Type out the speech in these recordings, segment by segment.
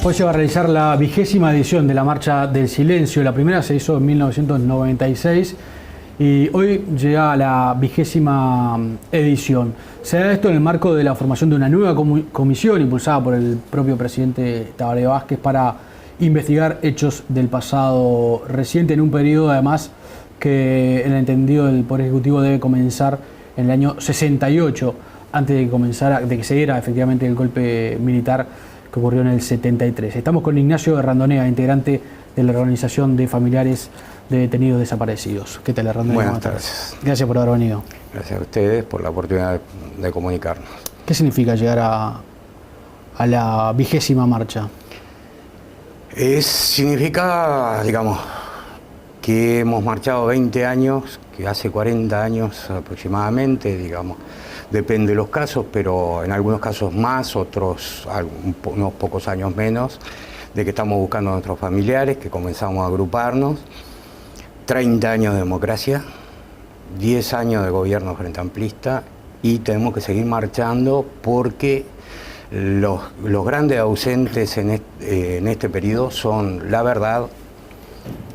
Hoy se va a realizar la 20ª edición de la Marcha del Silencio. La primera se hizo en 1996 y hoy llega a la 20ª edición. Se da esto en el marco de la formación de una nueva comisión impulsada por el propio presidente Tabaré Vázquez para investigar hechos del pasado reciente, en un periodo además que en el entendido del Poder Ejecutivo debe comenzar en el año 68, antes de que se diera efectivamente el golpe militar que ocurrió en el 73. Estamos con Ignacio Randonea, integrante de la Organización de Familiares de Detenidos Desaparecidos. ¿Qué tal, Randonea? Buenas tardes. Gracias por haber venido. Gracias a ustedes por la oportunidad de comunicarnos. ¿Qué significa llegar a la 20ª marcha? Significa, digamos, que hemos marchado 20 años, que hace 40 años aproximadamente, digamos, depende de los casos, pero en algunos casos más, otros unos pocos años menos, de que estamos buscando a nuestros familiares, que comenzamos a agruparnos. 30 años de democracia, 10 años de gobierno frente amplista, y tenemos que seguir marchando porque los grandes ausentes en este periodo son la verdad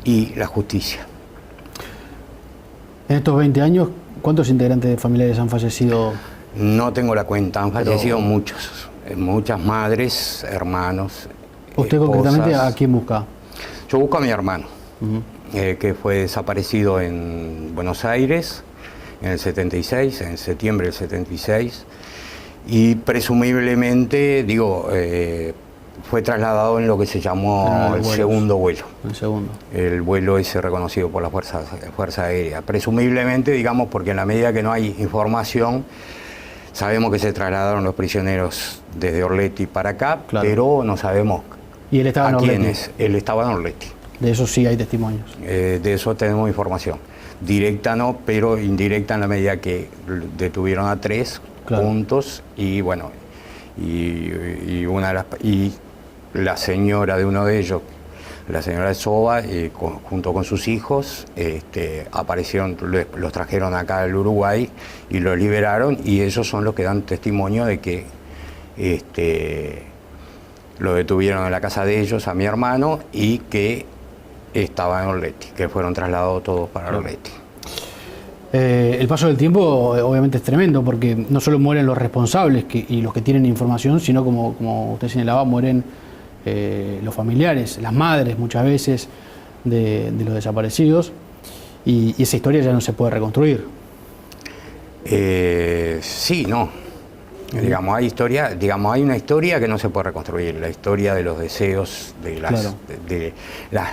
y la justicia. En estos 20 años, ¿cuántos integrantes de familiares han fallecido? No tengo la cuenta, han fallecido muchos, muchas madres, hermanos. ¿Usted esposas. concretamente a quién busca? Yo busco a mi hermano, que fue desaparecido en Buenos Aires en el 76, en septiembre del 76, y presumiblemente, fue trasladado en lo que se llamó el segundo vuelo. El segundo. El vuelo ese reconocido por la Fuerza Aérea. Presumiblemente, digamos, porque en la medida que no hay información, sabemos que se trasladaron los prisioneros desde Orleti para acá, claro, pero no sabemos ¿Y él estaba en Orleti? quiénes. Él estaba en Orleti. De eso sí hay testimonios. De eso tenemos información. Directa no, pero indirecta en la medida que detuvieron a 3 claro, juntos, y bueno, y la señora de uno de ellos, la señora Soba, junto con sus hijos, aparecieron, los trajeron acá al Uruguay y los liberaron, y ellos son los que dan testimonio de que lo detuvieron en la casa de ellos, a mi hermano, y que estaba en Orleti, que fueron trasladados todos para Orleti. El paso del tiempo obviamente es tremendo, porque no solo mueren los responsables y los que tienen información, sino como usted señalaba, mueren los familiares, las madres muchas veces de los desaparecidos, y esa historia ya no se puede reconstruir. Sí, no. Digamos, hay una historia que no se puede reconstruir, la historia de los deseos, de las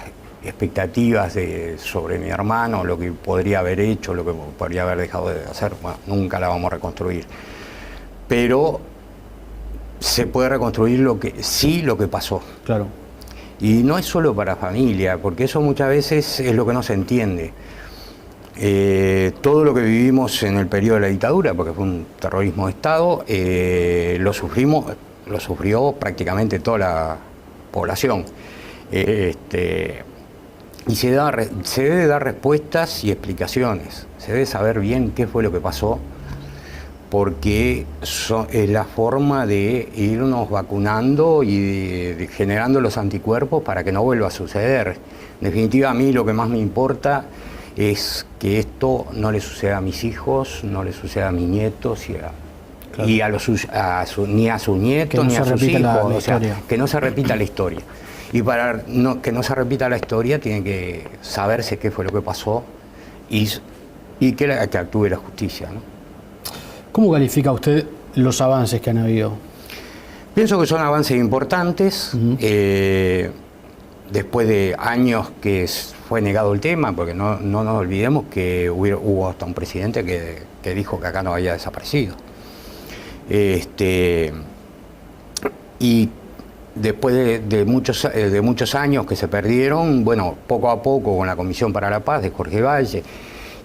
expectativas sobre mi hermano, lo que podría haber hecho, lo que podría haber dejado de hacer. Bueno, nunca la vamos a reconstruir. Pero se puede reconstruir lo que pasó. Claro. Y no es solo para familia, porque eso muchas veces es lo que no se entiende. Todo lo que vivimos en el periodo de la dictadura, porque fue un terrorismo de Estado, lo sufrió prácticamente toda la población. Y se debe dar respuestas y explicaciones, se debe saber bien qué fue lo que pasó, porque es la forma de irnos vacunando y de generando los anticuerpos para que no vuelva a suceder. En definitiva, a mí lo que más me importa es que esto no le suceda a mis hijos, no le suceda a mis nietos ni a sus nietos, ni a sus hijos, o sea, que no se repita la historia. Y para que no se repita la historia, tiene que saberse qué fue lo que pasó y que actúe la justicia, ¿no? ¿Cómo califica usted los avances que han habido? Pienso que son avances importantes. Después de años que fue negado el tema, porque no nos olvidemos que hubo hasta un presidente que dijo que acá no había desaparecido. Y después de muchos años que se perdieron, bueno, poco a poco con la Comisión para la Paz de Jorge Valle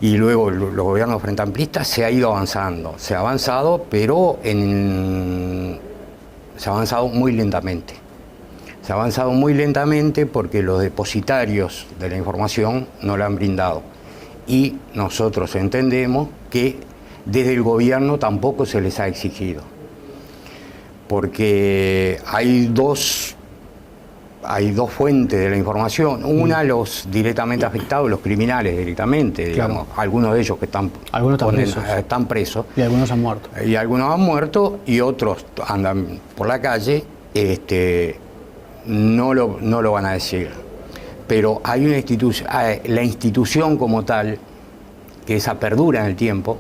y luego los gobiernos frente amplistas se ha ido avanzando. Se ha avanzado, pero se ha avanzado muy lentamente. Se ha avanzado muy lentamente porque los depositarios de la información no la han brindado. Y nosotros entendemos que desde el gobierno tampoco se les ha exigido. Porque hay dos hay dos fuentes de la información. Una, los directamente afectados, los criminales directamente, digamos, algunos de ellos que están presos. Y algunos han muerto. Y algunos han muerto y otros andan por la calle, no lo van a decir. Pero hay una institución, la institución como tal, que esa perdura en el tiempo,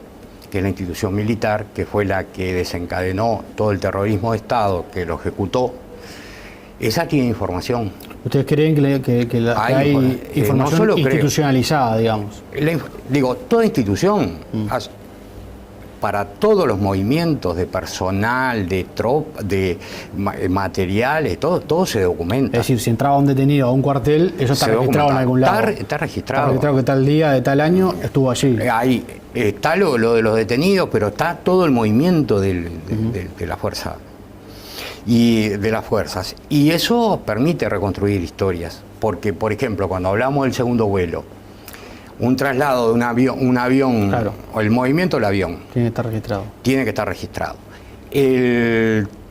que es la institución militar, que fue la que desencadenó todo el terrorismo de Estado, que lo ejecutó, esa tiene información. ¿Ustedes creen que hay información no institucionalizada, digamos? Toda institución, para todos los movimientos de personal, de materiales, todo se documenta. Es decir, si entraba un detenido a un cuartel, eso está registrado en algún lado. Está registrado. Está registrado que tal día, de tal año, estuvo allí. Ahí está lo de los detenidos, pero está todo el movimiento de la fuerza y de las fuerzas. Y eso permite reconstruir historias. Porque, por ejemplo, cuando hablamos del segundo vuelo, un traslado de un avión claro, o el movimiento del avión tiene que estar registrado. Tiene que estar registrado.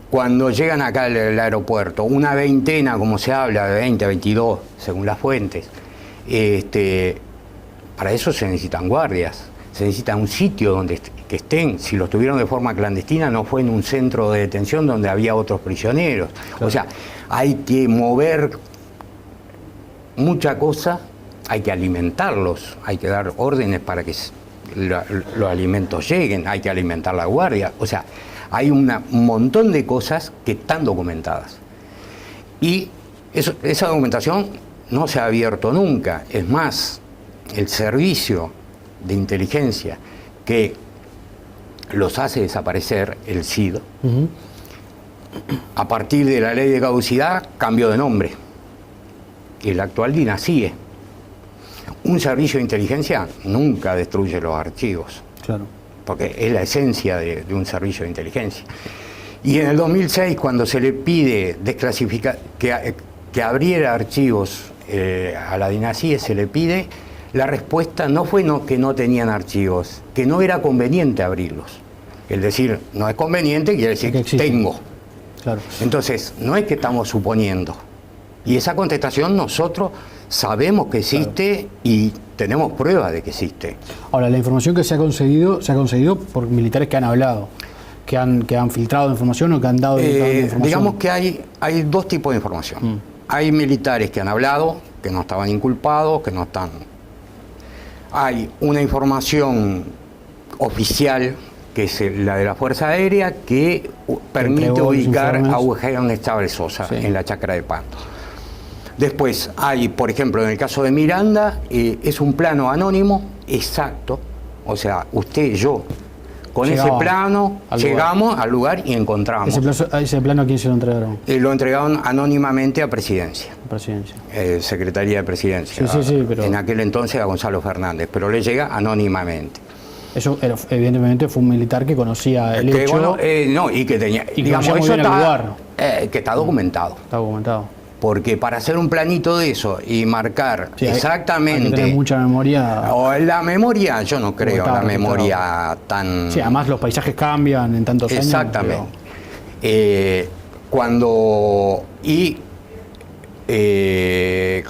Cuando llegan acá al aeropuerto, una veintena, como se habla, de 20, 22, según las fuentes, para eso se necesitan guardias, se necesita un sitio donde que estén. Si los tuvieron de forma clandestina, no fue en un centro de detención donde había otros prisioneros. Claro. O sea, hay que mover mucha cosa. Hay que alimentarlos, hay que dar órdenes para que los alimentos lleguen, hay que alimentar la guardia. O sea, hay un montón de cosas que están documentadas. Y esa documentación no se ha abierto nunca. Es más, el servicio de inteligencia que los hace desaparecer, el CID, a partir de la ley de caducidad, cambió de nombre. El actual DINASIE. Un servicio de inteligencia nunca destruye los archivos, claro, porque es la esencia de un servicio de inteligencia. Y en el 2006, cuando se le pide desclasificar, que abriera archivos a la DINASIE, se le pide, la respuesta no fue que no tenían archivos, que no era conveniente abrirlos. Es decir, no es conveniente, quiere decir que tengo. Claro. Entonces, no es que estamos suponiendo. Y esa contestación nosotros sabemos que existe, claro, y tenemos pruebas de que existe. Ahora, la información que se ha conseguido por militares que han hablado, que han filtrado información o que han dado información. Digamos que hay dos tipos de información. Hay militares que han hablado, que no estaban inculpados, que no están. Hay una información oficial, que es la de la Fuerza Aérea, que permite ubicar a Eugenio Chávez Sosa, sí, en la Chacra de Pasto. Después hay, por ejemplo, en el caso de Miranda, es un plano anónimo exacto, o sea, usted y yo, con ese plano llegamos al lugar y encontramos. ¿Ese plano a quién se lo entregaron? Lo entregaron anónimamente a Presidencia. Secretaría de Presidencia. Sí, pero en aquel entonces a Gonzalo Fernández, pero le llega anónimamente. Eso evidentemente fue un militar que conocía el hecho. Bueno, no, y que tenía, y digamos, eso está, que está documentado. Está documentado. Porque para hacer un planito de eso y marcar exactamente... Hay que tener mucha memoria. O la memoria, yo no creo la memoria tan... Sí, además los paisajes cambian en tantos años. Exactamente. Cuando...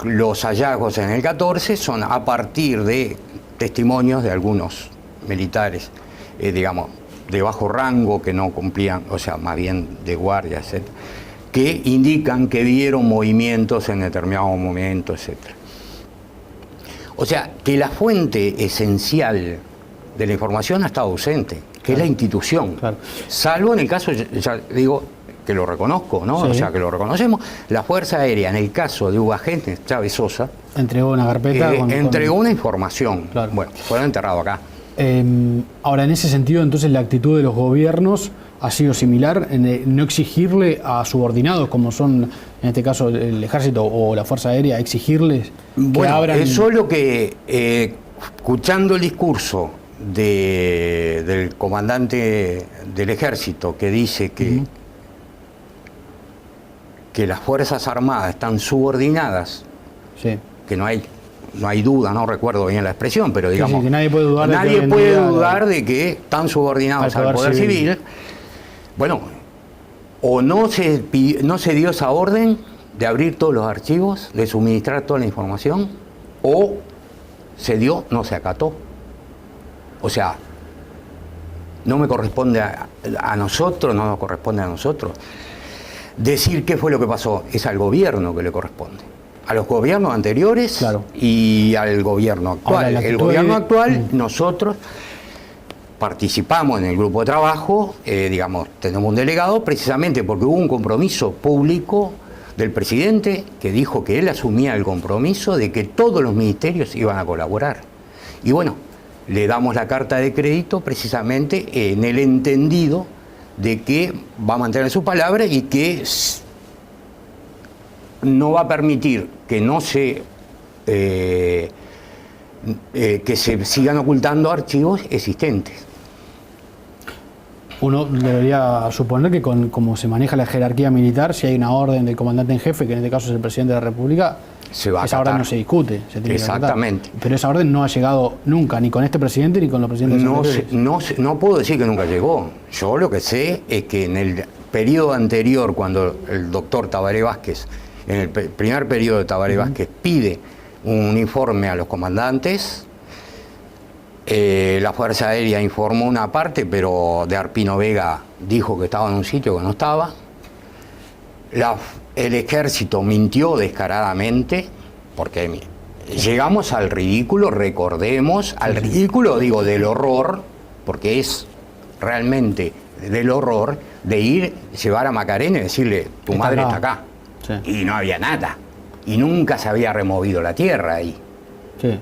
los hallazgos en el 14 son a partir de testimonios de algunos militares, digamos, de bajo rango, que no cumplían, o sea, más bien de guardia, etc., que indican que vieron movimientos en determinado momento, etc. O sea, que la fuente esencial de la información ha estado ausente, que claro, es la institución. Claro. Salvo en el caso, ya digo, que lo reconozco, ¿no? Sí. O sea, que lo reconocemos, la Fuerza Aérea, en el caso de Eugenio Chávez Sosa, entregó una carpeta. Entregó una información. Claro. Bueno, fueron enterrados acá. Ahora, en ese sentido, entonces, la actitud de los gobiernos ha sido similar en no exigirle a subordinados, como son en este caso el Ejército o la Fuerza Aérea, exigirles que abran... Eso es lo que, escuchando el discurso del comandante del Ejército, que dice que, que las Fuerzas Armadas están subordinadas, sí, que no hay duda, no recuerdo bien la expresión, pero digamos, que nadie puede dudar de que están subordinados al poder civil. Bueno, o no se dio esa orden de abrir todos los archivos, de suministrar toda la información, o se dio, no se acató. O sea, no me corresponde a nosotros, no nos corresponde a nosotros decir qué fue lo que pasó, es al gobierno que le corresponde. A los gobiernos anteriores, claro, y al gobierno actual. El gobierno actual, nosotros participamos en el grupo de trabajo, digamos, tenemos un delegado, precisamente porque hubo un compromiso público del presidente que dijo que él asumía el compromiso de que todos los ministerios iban a colaborar. Y bueno, le damos la carta de crédito precisamente en el entendido de que va a mantener su palabra y que no va a permitir que no se que se sigan ocultando archivos existentes. Uno debería suponer que con cómo se maneja la jerarquía militar, si hay una orden del comandante en jefe, que en este caso es el presidente de la República, esa orden no se discute. Se tiene exactamente. Pero esa orden no ha llegado nunca, ni con este presidente ni con los presidentes anteriores. No puedo decir que nunca llegó. Yo lo que sé es que en el periodo anterior, cuando el doctor Tabaré Vázquez, en el primer periodo de Tabaré Vázquez, pide un informe a los comandantes, la Fuerza Aérea informó una parte, pero de Arpino Vega dijo que estaba en un sitio que no estaba. El ejército mintió descaradamente, porque llegamos al ridículo, recordemos, al ridículo, digo, del horror, porque es realmente del horror de ir, llevar a Macarena y decirle, tu madre está acá. Sí. Y no había nada. Y nunca se había removido la tierra ahí. Sí.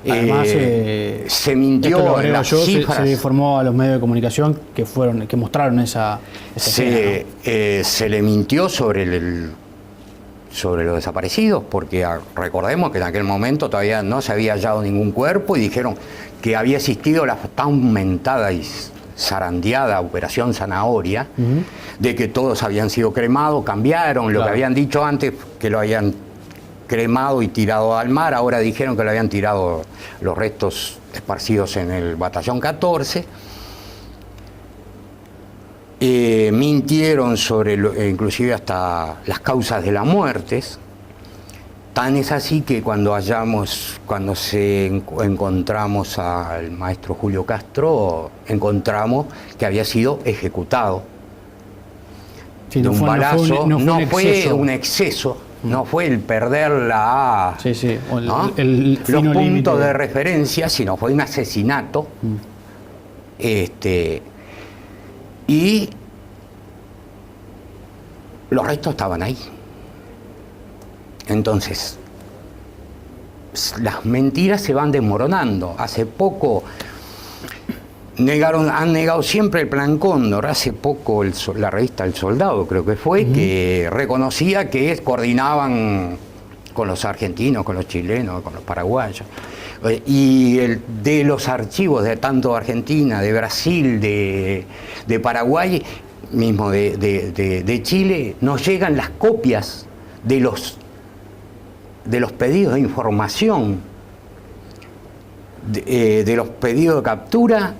Además, se mintió en las cifras. Se informó a los medios de comunicación que mostraron esa escena, ¿no? Se le mintió sobre los desaparecidos, porque recordemos que en aquel momento todavía no se había hallado ningún cuerpo y dijeron que había existido la tan aumentada y zarandeada Operación Zanahoria, de que todos habían sido cremados, cambiaron lo que habían dicho antes, que lo habían cremado y tirado al mar, ahora dijeron que lo habían tirado los restos esparcidos en el batallón 14. Mintieron sobre inclusive hasta las causas de las muertes. Tan es así que cuando encontramos al maestro Julio Castro, encontramos que había sido ejecutado de un balazo. No fue un exceso. No fue el perder los puntos de referencia, sino fue un asesinato. Y los restos estaban ahí. Entonces, las mentiras se van desmoronando. Hace poco han negado siempre el Plan Cóndor. Hace poco la revista El Soldado, creo que fue, que reconocía que coordinaban con los argentinos, con los chilenos, con los paraguayos. Y de los archivos de tanto Argentina, de Brasil, de Paraguay, mismo de Chile, nos llegan las copias de los pedidos de información, de los pedidos de captura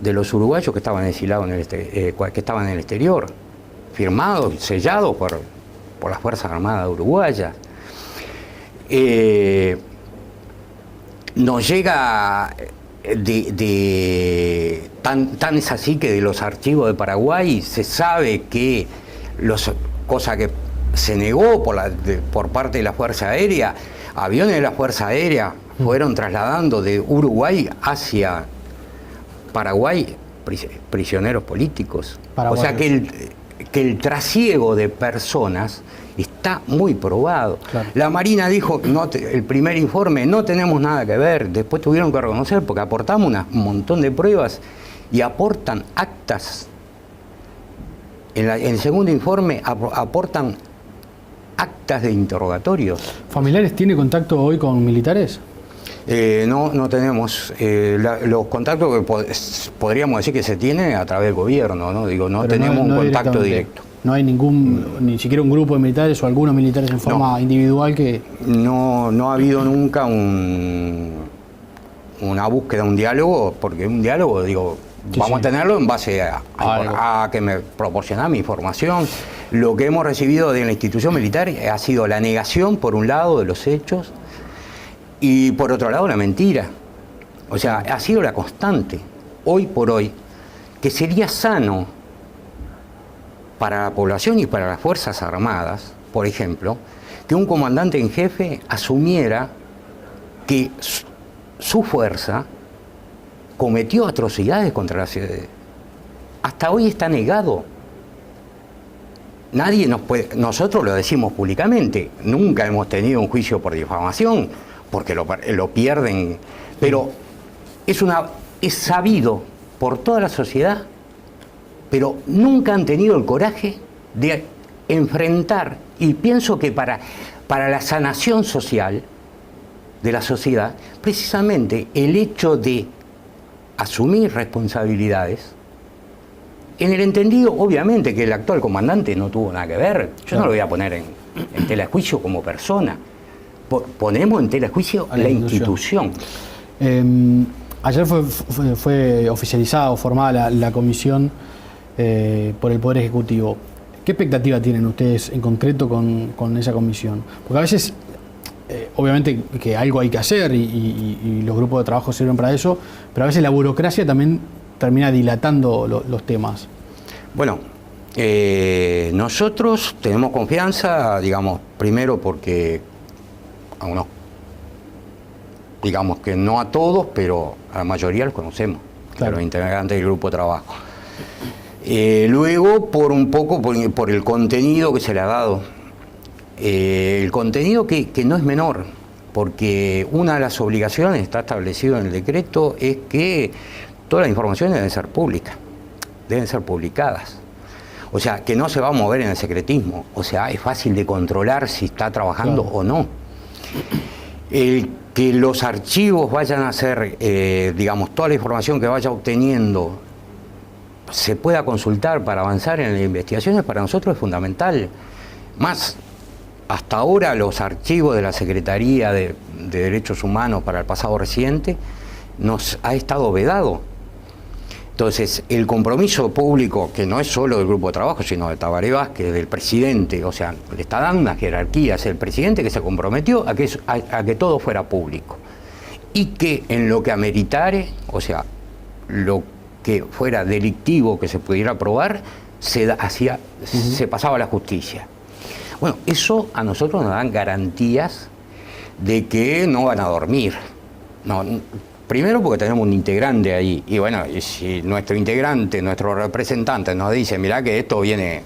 de los uruguayos que estaban exilados que estaban en el exterior, firmados, sellados por las Fuerzas Armadas Uruguayas. Nos llega tan es así que de los archivos de Paraguay se sabe que cosa que se negó por parte de la Fuerza Aérea, aviones de la Fuerza Aérea fueron trasladando de Uruguay hacia Paraguay prisioneros políticos. O sea que el trasiego de personas está muy probado. Claro. La Marina dijo, el primer informe, no tenemos nada que ver. Después tuvieron que reconocer porque aportamos un montón de pruebas y aportan actas. En el segundo informe aportan actas de interrogatorios. ¿Familiares tiene contacto hoy con militares? No tenemos. Los contactos que podríamos decir que se tienen a través del gobierno, ¿no? Digo, no tenemos un contacto directo. No hay ni siquiera un grupo de militares o algunos militares en forma individual que... No ha habido nunca una búsqueda, un diálogo, porque un diálogo, digo, vamos a tenerlo en base a que me proporcionara mi información. Lo que hemos recibido de la institución militar ha sido la negación, por un lado, de los hechos, y por otro lado, la mentira. O sea, ha sido la constante, hoy por hoy, que sería sano para la población y para las Fuerzas Armadas, por ejemplo, que un comandante en jefe asumiera que su fuerza cometió atrocidades contra la ciudad. Hasta hoy está negado. Nadie nos puede, nosotros lo decimos públicamente, nunca hemos tenido un juicio por difamación, porque lo pierden, pero es sabido por toda la sociedad, pero nunca han tenido el coraje de enfrentar, y pienso que para la sanación social de la sociedad, precisamente el hecho de asumir responsabilidades, en el entendido, obviamente, que el actual comandante no tuvo nada que ver. Yo no lo voy a poner en tela de juicio como persona. Ponemos en tela de juicio la institución. Ayer fue oficializada o formada la comisión por el Poder Ejecutivo. ¿Qué expectativa tienen ustedes en concreto con esa comisión? Porque a veces, obviamente que algo hay que hacer y los grupos de trabajo sirven para eso, pero a veces la burocracia también termina dilatando los temas. Bueno, nosotros tenemos confianza, digamos, primero porque a unos, digamos que no a todos, pero a la mayoría los conocemos, claro, los integrantes del grupo de trabajo. Luego, por un poco, por el contenido que se le ha dado. El contenido que no es menor, porque una de las obligaciones, está establecido en el decreto, es que todas las informaciones deben ser públicas, deben ser publicadas. O sea, que no se va a mover en el secretismo. O sea, es fácil de controlar si está trabajando o no. Que los archivos vayan a ser, digamos, toda la información que vaya obteniendo se pueda consultar para avanzar en las investigaciones, para nosotros es fundamental. Más, hasta ahora los archivos de la Secretaría de Derechos Humanos para el pasado reciente nos ha estado vedado. Entonces, el compromiso público, que no es solo del grupo de trabajo, sino de Tabaré Vázquez, del presidente, o sea, le está dando una jerarquía, es el presidente que se comprometió a que todo fuera público. Y que en lo que ameritare, o sea, lo que fuera delictivo que se pudiera probar, se pasaba a la justicia. Bueno, eso a nosotros nos dan garantías de que no van a dormir. No, primero porque tenemos un integrante ahí, y bueno, y si nuestro integrante, nuestro representante nos dice, mirá que esto viene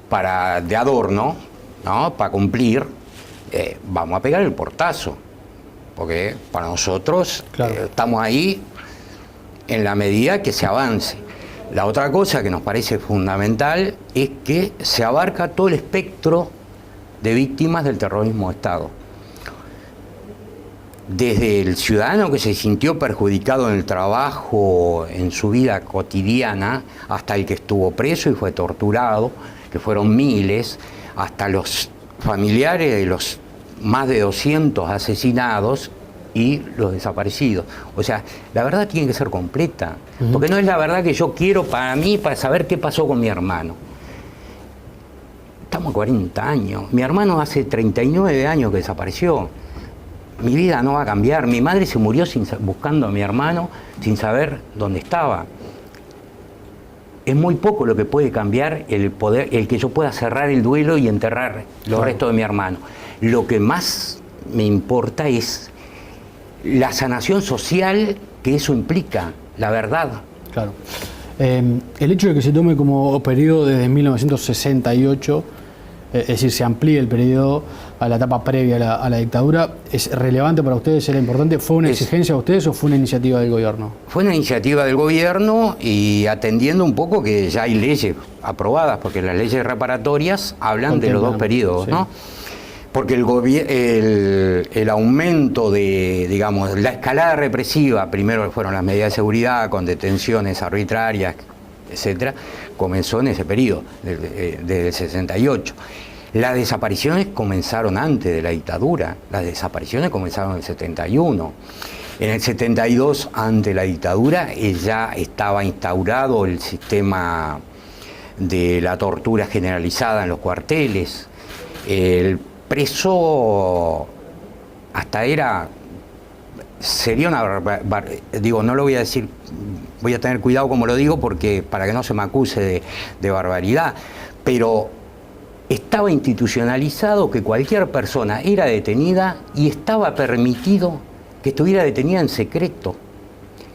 de adorno, ¿no? Para cumplir, vamos a pegar el portazo, porque para nosotros estamos ahí en la medida que se avance. La otra cosa que nos parece fundamental es que se abarca todo el espectro de víctimas del terrorismo de Estado. Desde el ciudadano que se sintió perjudicado en el trabajo, en su vida cotidiana, hasta el que estuvo preso y fue torturado, que fueron miles, hasta los familiares de los más de 200 asesinados y los desaparecidos. O sea, la verdad tiene que ser completa, porque no es la verdad que yo quiero para mí, para saber qué pasó con mi hermano. Estamos a 40 años, mi hermano hace 39 años que desapareció. Mi vida no va a cambiar. Mi madre se murió buscando a mi hermano sin saber dónde estaba. Es muy poco lo que puede cambiar el que yo pueda cerrar el duelo y enterrar los restos de mi hermano. Lo que más me importa es la sanación social que eso implica, la verdad. Claro. El hecho de que se tome como periodo desde 1968, es decir, se amplíe el periodo a la etapa previa a la dictadura, ¿es relevante para ustedes? ¿Era importante? ¿Fue una exigencia de ustedes o fue una iniciativa del gobierno? Fue una iniciativa del gobierno y atendiendo un poco que ya hay leyes aprobadas, porque las leyes reparatorias hablan de los dos periodos, ¿no? Porque el aumento de, digamos, la escalada represiva, primero fueron las medidas de seguridad con detenciones arbitrarias, etcétera, comenzó en ese periodo, desde el 68. Las desapariciones comenzaron antes de la dictadura, las desapariciones comenzaron en el 71. En el 72, ante la dictadura, ya estaba instaurado el sistema de la tortura generalizada en los cuarteles. El preso hasta sería digo, no lo voy a decir, voy a tener cuidado como lo digo porque para que no se me acuse de barbaridad, pero estaba institucionalizado que cualquier persona era detenida y estaba permitido que estuviera detenida en secreto,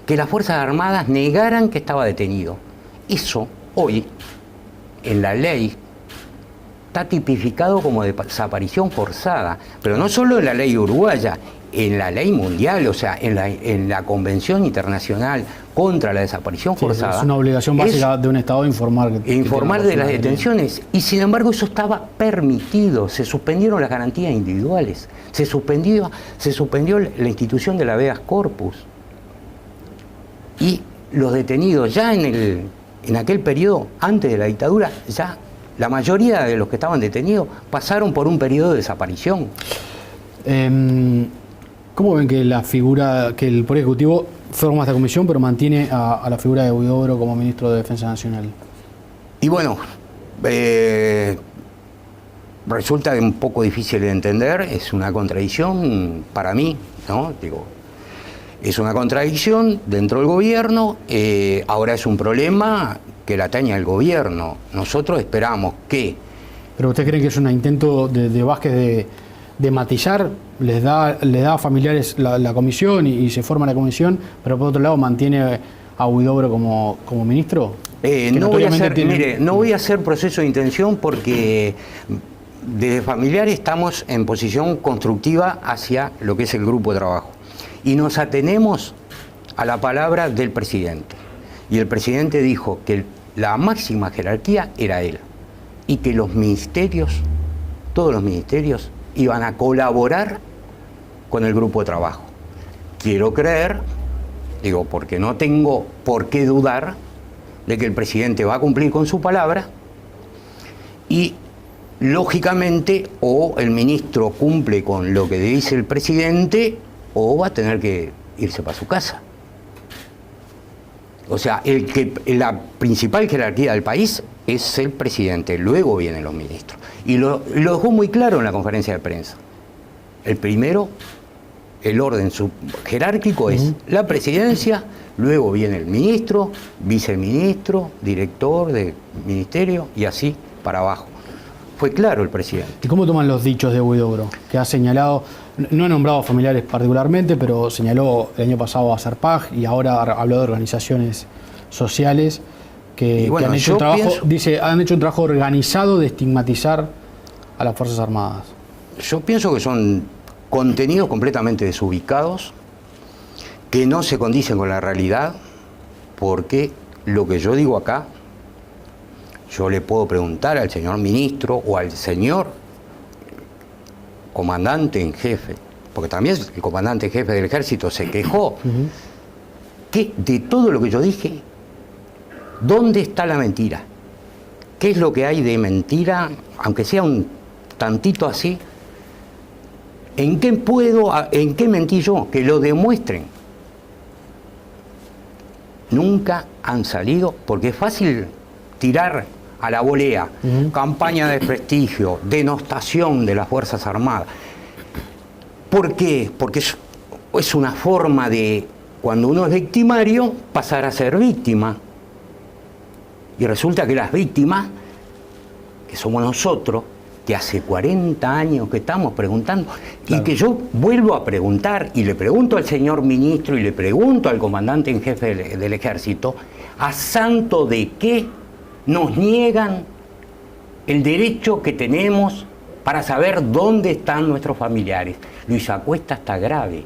que las Fuerzas Armadas negaran que estaba detenido. Eso hoy en la ley está tipificado como desaparición forzada, pero no solo en la ley uruguaya, en la ley mundial, o sea, en la Convención Internacional contra la Desaparición Forzada. Es una obligación básica de un Estado informar de las detenciones. Y sin embargo eso estaba permitido, se suspendieron las garantías individuales, se suspendió la institución del habeas corpus. Y los detenidos ya en aquel periodo, antes de la dictadura, ya la mayoría de los que estaban detenidos pasaron por un periodo de desaparición. ¿Cómo ven que el Poder Ejecutivo forma esta comisión pero mantiene a la figura de Huidobro como ministro de Defensa Nacional? Y bueno, resulta un poco difícil de entender, es una contradicción para mí, ¿no? Digo, es una contradicción dentro del gobierno, ahora es un problema que la atañe al gobierno. Nosotros esperamos que... ¿Pero usted cree que es un intento de Vázquez de matillar? Les da a familiares la comisión y se forma la comisión, pero por otro lado mantiene a Huidobro como ministro? No voy a hacer proceso de intención porque desde familiar estamos en posición constructiva hacia lo que es el grupo de trabajo. Y nos atenemos a la palabra del presidente. Y el presidente dijo que la máxima jerarquía era él. Y que los ministerios, todos los ministerios, iban a colaborar con el grupo de trabajo. Quiero creer, digo, porque no tengo por qué dudar de que el presidente va a cumplir con su palabra y, lógicamente, o el ministro cumple con lo que dice el presidente o va a tener que irse para su casa. O sea, la principal jerarquía del país es el presidente, luego vienen los ministros. Y lo dejó muy claro en la conferencia de prensa. El primero, el orden jerárquico es la presidencia, luego viene el ministro, viceministro, director del ministerio y así para abajo. Fue claro el presidente. ¿Y cómo toman los dichos de Huidobro? Que ha señalado, no ha nombrado a familiares particularmente, pero señaló el año pasado a Serpaj y ahora habló de organizaciones sociales que han hecho un trabajo, han hecho un trabajo organizado de estigmatizar a las Fuerzas Armadas. Yo pienso que son contenidos completamente desubicados, que no se condicen con la realidad, porque lo que yo digo acá, yo le puedo preguntar al señor ministro o al señor comandante en jefe, porque también el comandante en jefe del ejército se quejó, que de todo lo que yo dije, ¿dónde está la mentira? ¿Qué es lo que hay de mentira, aunque sea un tantito así? ¿En qué mentí yo? Que lo demuestren. Nunca han salido, porque es fácil tirar a la volea, campaña de desprestigio, denostación de las Fuerzas Armadas. ¿Por qué? Porque es una forma de, cuando uno es victimario, pasar a ser víctima. Y resulta que las víctimas, que somos nosotros, que hace 40 años que estamos preguntando, claro, y que yo vuelvo a preguntar, y le pregunto al señor ministro, y le pregunto al comandante en jefe del ejército, ¿a santo de qué nos niegan el derecho que tenemos para saber dónde están nuestros familiares? Luis Acuesta está grave,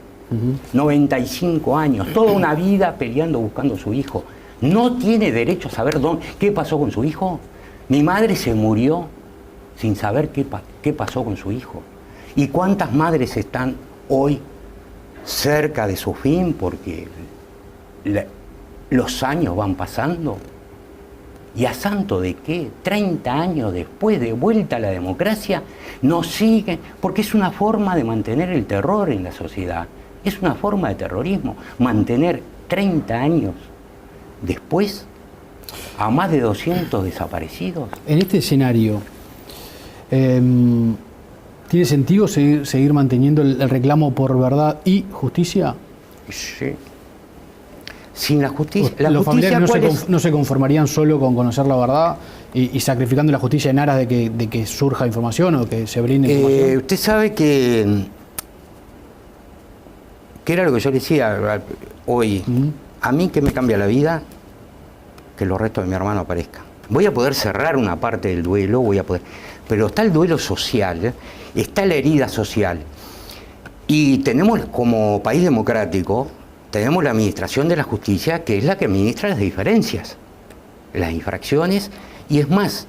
95 años, toda una vida peleando, buscando a su hijo. ¿No tiene derecho a saber qué pasó con su hijo? Mi madre se murió sin saber qué pasó con su hijo. ¿Y cuántas madres están hoy cerca de su fin porque los años van pasando? ¿Y a santo de qué? 30 años después, de vuelta a la democracia, nos siguen, porque es una forma de mantener el terror en la sociedad. Es una forma de terrorismo, mantener 30 años después a más de 200 desaparecidos. En este escenario, ¿tiene sentido seguir manteniendo el reclamo por verdad y justicia? Sí. Sin la justicia... Los familiares no se conformarían solo con conocer la verdad y sacrificando la justicia en aras de que surja información o que se brinde información. Usted sabe que era lo que yo le decía hoy. A mí, ¿qué me cambia la vida? Que los restos de mi hermano aparezcan. Voy a poder cerrar una parte del duelo, pero está el duelo social, está la herida social. Y tenemos, como país democrático, tenemos la administración de la justicia, que es la que administra las diferencias, las infracciones, y es más,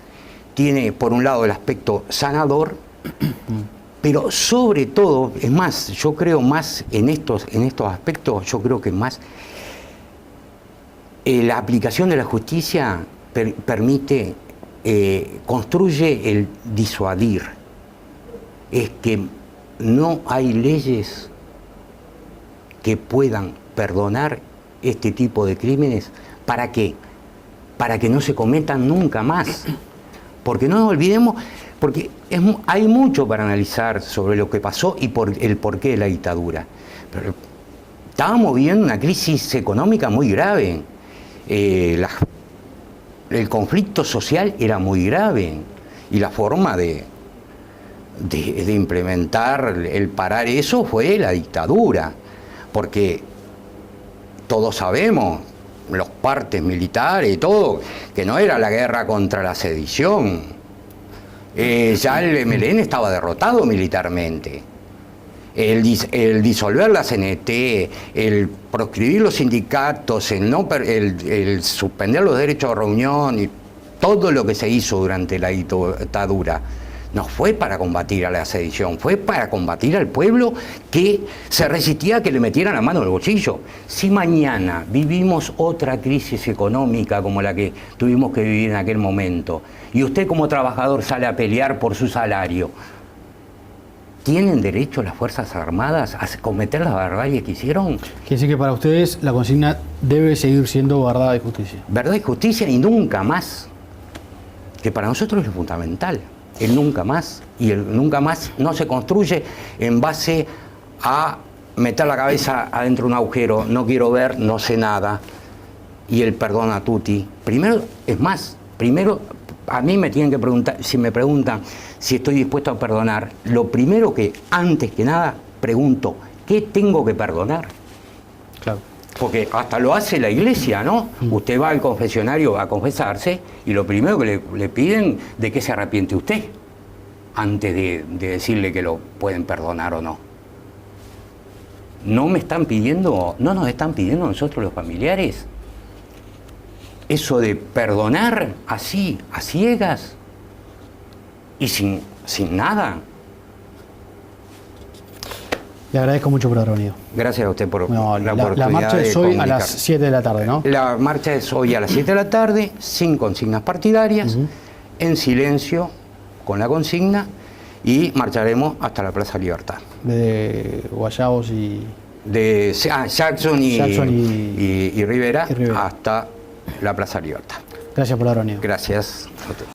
tiene por un lado el aspecto sanador, pero sobre todo, es más, yo creo más en estos aspectos, yo creo que más la aplicación de la justicia permite, construye el disuadir. Es que no hay leyes que puedan perdonar este tipo de crímenes. ¿Para qué? Para que no se cometan nunca más. Porque no nos olvidemos, porque hay mucho para analizar sobre lo que pasó y el porqué de la dictadura. Pero estábamos viviendo una crisis económica muy grave. El conflicto social era muy grave y la forma de implementar, el parar eso fue la dictadura, porque todos sabemos, los partes militares y todo, que no era la guerra contra la sedición. Ya el MLN estaba derrotado militarmente. El disolver la CNT, el proscribir los sindicatos, el suspender los derechos de reunión y todo lo que se hizo durante la dictadura, no fue para combatir a la sedición, fue para combatir al pueblo que se resistía a que le metieran la mano en el bolsillo. Si mañana vivimos otra crisis económica como la que tuvimos que vivir en aquel momento, y usted como trabajador sale a pelear por su salario, ¿tienen derecho las Fuerzas Armadas a cometer las barbaries que hicieron? Quiere decir que para ustedes la consigna debe seguir siendo verdad y justicia. Verdad y justicia y nunca más. Que para nosotros es fundamental. El nunca más. Y el nunca más no se construye en base a meter la cabeza adentro de un agujero. No quiero ver, no sé nada. Y el perdón a tutti. Primero, es más, primero a mí me tienen que preguntar, si me preguntan si estoy dispuesto a perdonar, lo primero que, antes que nada, pregunto, ¿qué tengo que perdonar? Claro. Porque hasta lo hace la iglesia, ¿no? Usted va al confesionario a confesarse y lo primero que le piden, ¿de qué se arrepiente usted? Antes de decirle que lo pueden perdonar o no. No nos están pidiendo a nosotros los familiares eso de perdonar así, a ciegas y sin nada. Le agradezco mucho por haber venido. Gracias a usted por la oportunidad. La marcha es hoy a las 7 de la tarde, ¿no? La marcha es hoy a las 7 de la tarde, sin consignas partidarias, en silencio, con la consigna, y marcharemos hasta la Plaza Libertad. De Guayabos y... De Jackson y Rivera hasta la Plaza Libertad. Gracias por haber venido. Gracias a usted.